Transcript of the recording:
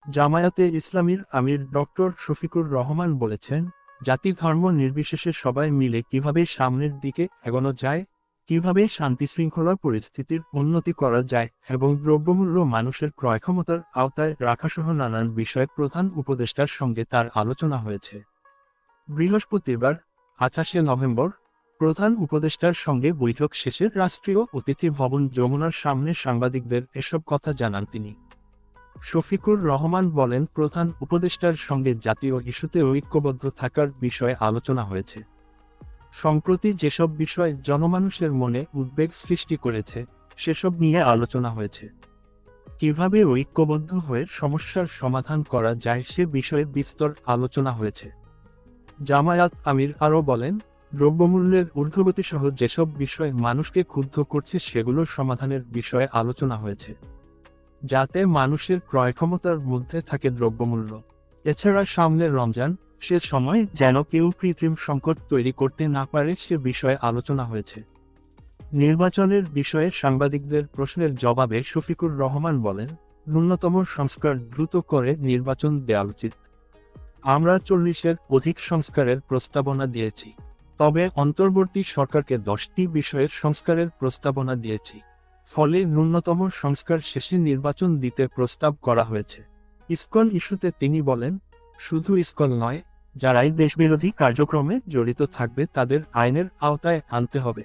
জামায়াতে ইসলামীর আমির ডক্টর শফিকুর রহমান বলেছেন, জাতি ধর্ম নির্বিশেষে সবাই মিলে কিভাবে সামনের দিকে এগোনো যায়, কিভাবে শান্তিশৃঙ্খলা পরিস্থিতির উন্নতি করা যায় এবং দ্রব্যমূল্য মানুষের ক্রয়ক্ষমতার আওতায় রাখাসহ নানান বিষয়ে প্রধান উপদেষ্টার সঙ্গে তার আলোচনা হয়েছে। বৃহস্পতিবার 28শে নভেম্বর প্রধান উপদেষ্টার সঙ্গে বৈঠক শেষে রাষ্ট্রীয় অতিথি ভবন যমুনার সামনে সাংবাদিকদের এসব কথা জানান তিনি। শফিকুর রহমান বলেন, প্রধান উপদেষ্টার সঙ্গে জাতীয় ইস্যুতে ঐক্যবদ্ধ থাকার বিষয়ে আলোচনা হয়েছে। সম্প্রতি যেসব বিষয় জনমানুষের মনে উদ্বেগ সৃষ্টি করেছে সেসব নিয়ে আলোচনা হয়েছে। কিভাবে ঐক্যবদ্ধ হয়ে সমস্যার সমাধান করা যায় সে বিষয়ে বিস্তর আলোচনা হয়েছে। জামায়াত আমির আরও বলেন, দ্রব্যমূল্যের ঊর্ধ্বগতিসহ যেসব বিষয় মানুষকে ক্ষুব্ধ করছে সেগুলোর সমাধানের বিষয়ে আলোচনা হয়েছে, যাতে মানুষের ক্রয়ক্ষমতার মধ্যে থাকে দ্রব্যমূল্য। এছাড়া সামনে রমজান, সে সময় যেন কেউ কৃত্রিম সংকট তৈরি করতে না পারে সে বিষয়ে আলোচনা হয়েছে। নির্বাচনের বিষয়ে সাংবাদিকদের প্রশ্নের জবাবে শফিকুর রহমান বলেন, ন্যূনতম সংস্কার দ্রুত করে নির্বাচন দেওয়া উচিত। আমরা 40-এর অধিক সংস্কারের প্রস্তাবনা দিয়েছি, তবে অন্তর্বর্তী সরকারকে 10টি বিষয়ের সংস্কারের প্রস্তাবনা দিয়েছি। ফলে ন্যূনতম সংস্কার শেষে নির্বাচন দিতে প্রস্তাব করা হয়েছে। ইসকন ইস্যুতে তিনি বলেন, শুধু ইসকন নয়, যারাই দেশবিরোধী কার্যক্রমে জড়িত থাকবে তাদের আইনের আওতায় আনতে হবে।